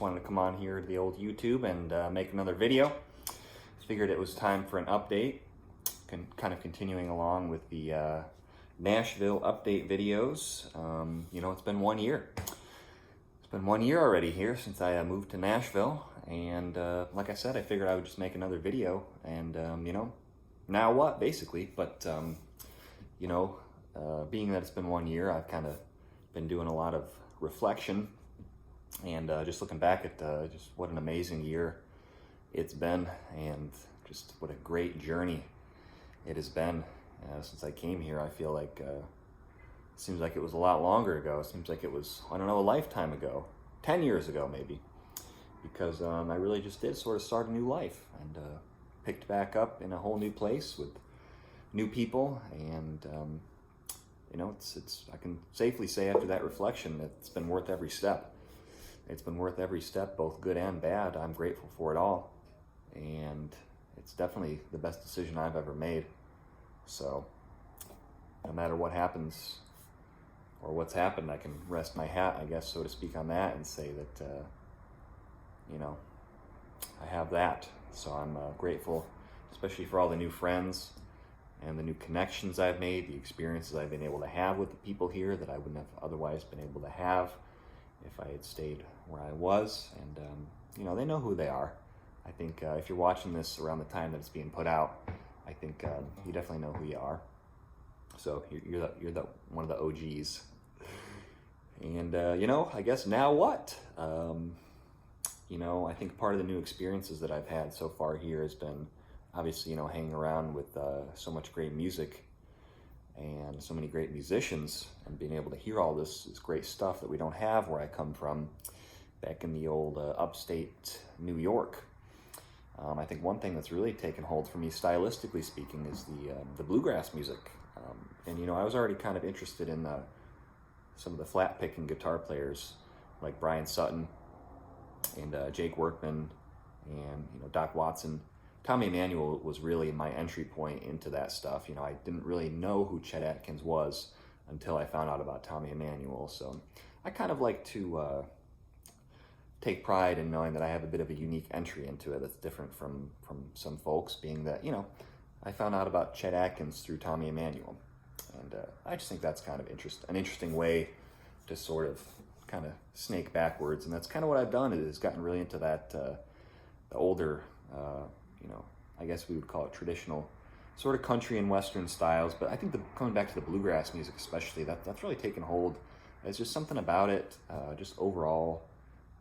wanted to come on here to the old YouTube and make another video. Figured it was time for an update, kind of continuing along with the Nashville update videos. It's been 1 year. It's been 1 year already here since I moved to Nashville, and like I said, I figured I would just make another video, and now what, basically. But being that it's been 1 year, I've kind of been doing a lot of reflection and just looking back at just what an amazing year it's been, and just what a great journey it has been since I came here. I feel like it seems like it was a lot longer ago. It seems like it was, I don't know, a lifetime ago, 10 years ago maybe, because I really just did sort of start a new life and picked back up in a whole new place with new people, and I can safely say after that reflection that it's been worth every step. It's been worth every step, both good and bad. I'm grateful for it all, and it's definitely the best decision I've ever made. So no matter what happens or what's happened, I can rest my hat, I guess, so to speak, on that and say that I have that. So I'm grateful, especially for all the new friends and the new connections I've made, the experiences I've been able to have with the people here that I wouldn't have otherwise been able to have if I had stayed where I was. And they know who they are. I think if you're watching this around the time that it's being put out, I think you definitely know who you are. So you're the one of the OGs. And I guess now what? I think part of the new experiences that I've had so far here has been obviously, hanging around with so much great music and so many great musicians, and being able to hear all this great stuff that we don't have where I come from, back in the old upstate New York. I think one thing that's really taken hold for me, stylistically speaking, is the bluegrass music. And I was already kind of interested in some of the flat picking guitar players like Brian Sutton and Jake Workman and Doc Watson. Tommy Emmanuel was really my entry point into that stuff. I didn't really know who Chet Atkins was until I found out about Tommy Emmanuel. So I kind of like to take pride in knowing that I have a bit of a unique entry into it that's different from some folks, being that, I found out about Chet Atkins through Tommy Emmanuel. And I just think that's kind of an interesting way to sort of kind of snake backwards. And that's kind of what I've done, is gotten really into that, the older, I guess we would call it traditional sort of country and western styles. But I think coming back to the bluegrass music especially, that's really taken hold. There's just something about it, just overall,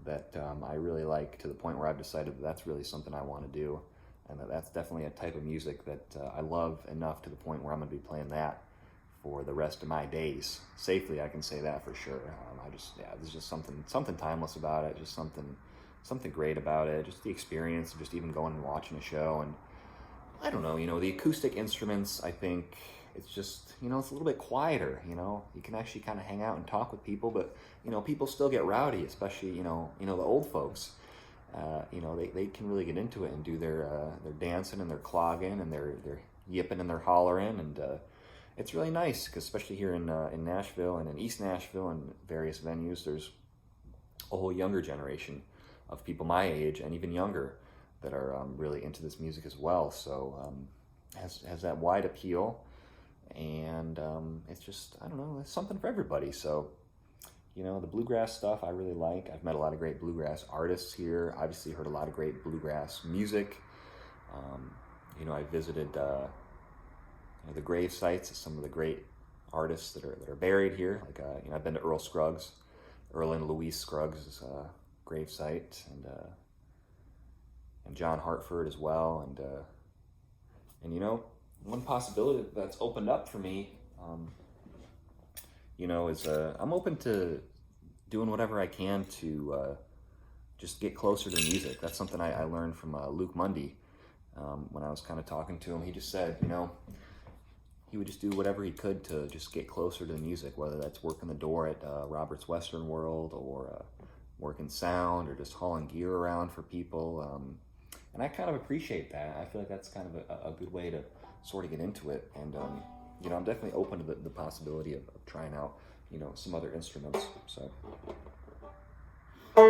that I really like, to the point where I've decided that's really something I want to do, and that's definitely a type of music that I love enough to the point where I'm going to be playing that for the rest of my days. Safely, I can say that for sure. There's just something timeless about it, just something great about it, just the experience of just even going and watching a show. And I don't know, the acoustic instruments, I think it's just, it's a little bit quieter. You can actually kind of hang out and talk with people, but people still get rowdy, especially the old folks. They can really get into it and do their dancing and their clogging and their yipping and their hollering, and it's really nice, because especially here in Nashville and in East Nashville and various venues, there's a whole younger generation of people my age and even younger that are really into this music as well. So has that wide appeal, and it's just, I don't know, it's something for everybody. So the bluegrass stuff I really like. I've met a lot of great bluegrass artists here. Obviously heard a lot of great bluegrass music. I visited the grave sites of some of the great artists that are buried here. Like I've been to Earl and Louise Scruggs' grave site, and John Hartford as well. And one possibility that's opened up for me, is I'm open to doing whatever I can to just get closer to music. That's something I learned from Luke Mundy when I was kind of talking to him. He just said, he would just do whatever he could to just get closer to the music, whether that's working the door at Robert's Western World, or working sound, or just hauling gear around for people. And I kind of appreciate that. I feel like that's kind of a good way to sort of get into it. And I'm definitely open to the possibility of trying out some other instruments. So I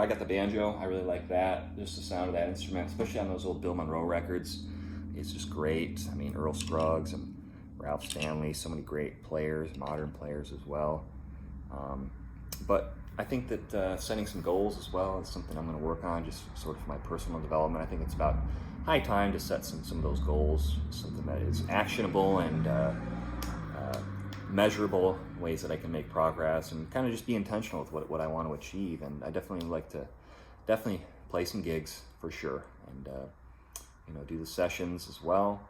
got the banjo. I really like that. Just the sound of that instrument, especially on those old Bill Monroe records, it's just great. I mean, Earl Scruggs and Ralph Stanley, so many great players, modern players as well. But I think that setting some goals as well is something I'm going to work on, just sort of for my personal development. I think it's about high time to set some of those goals, something that is actionable and measurable, ways that I can make progress, and kind of just be intentional with what I want to achieve. And I definitely like to play some gigs for sure, and do the sessions as well,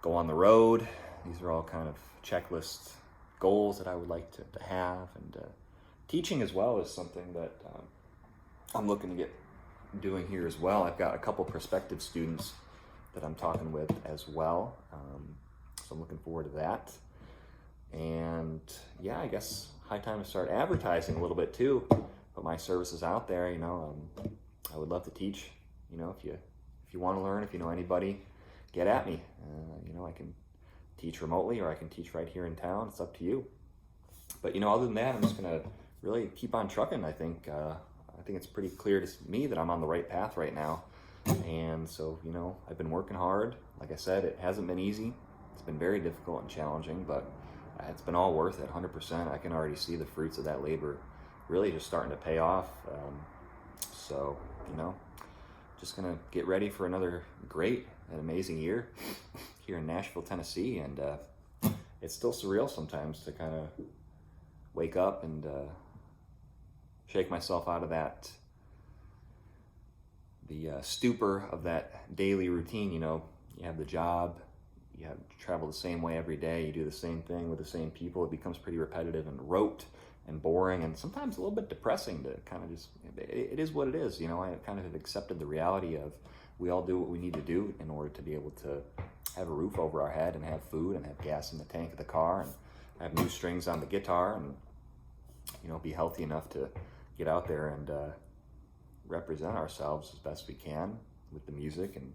go on the road. These are all kind of checklist goals that I would like to have. And teaching as well is something that I'm looking to get doing here as well. I've got a couple prospective students that I'm talking with as well, so I'm looking forward to that. And yeah, I guess high time to start advertising a little bit too, put my services out there. I would love to teach. If you want to learn, if you know anybody, get at me. I can teach remotely, or I can teach right here in town. It's up to you. But other than that, I'm just gonna really keep on trucking. I think it's pretty clear to me that I'm on the right path right now. And so I've been working hard. Like I said, it hasn't been easy. It's been very difficult and challenging, but it's been all worth it, 100%. I can already see the fruits of that labor really just starting to pay off. So just gonna get ready for another great and amazing year here in Nashville, Tennessee. And it's still surreal sometimes to kind of wake up and shake myself out of the stupor of that daily routine. You have the job, you have to travel the same way every day, you do the same thing with the same people. It becomes pretty repetitive and rote and boring, and sometimes a little bit depressing to kind of just, it is what it is. I kind of have accepted the reality of we all do what we need to do in order to be able to have a roof over our head and have food and have gas in the tank of the car and have new strings on the guitar and be healthy enough to get out there and represent ourselves as best we can with the music and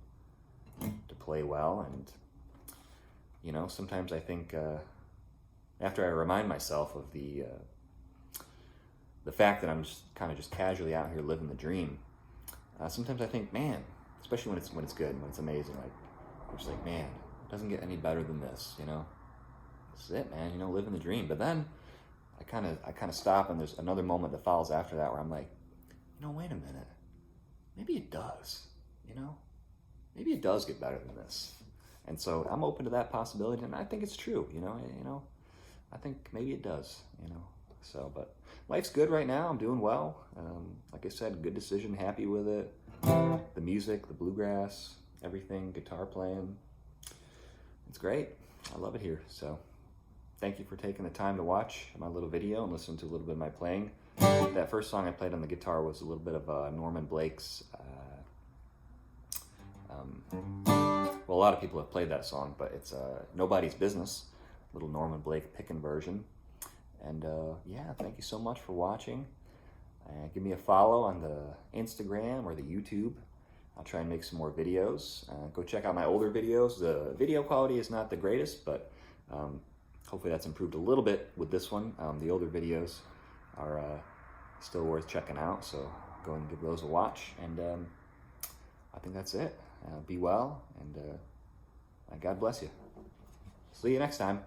to play well. And sometimes I think after I remind myself of the fact that I'm just casually out here living the dream, sometimes I think, man, especially when it's good, when it's amazing, like I'm just like, man, it doesn't get any better than this. This is it, man. Living the dream. But then I kind of stop, and there's another moment that follows after that where I'm like, wait a minute, maybe it does. Maybe it does get better than this. And so I'm open to that possibility, and I think it's true. I think maybe it does. So, but life's good right now. I'm doing well. Like I said, good decision. Happy with it. The music, the bluegrass, everything, guitar playing. It's great. I love it here. So, thank you for taking the time to watch my little video and listen to a little bit of my playing. That first song I played on the guitar was a little bit of Norman Blake's. Well, a lot of people have played that song, but it's Nobody's Business, little Norman Blake picking version. And yeah, thank you so much for watching. Give me a follow on the Instagram or the YouTube. I'll try and make some more videos. Go check out my older videos. The video quality is not the greatest, but hopefully that's improved a little bit with this one. The older videos are still worth checking out, so go and give those a watch. And I think that's it. Be well, and God bless you. See you next time.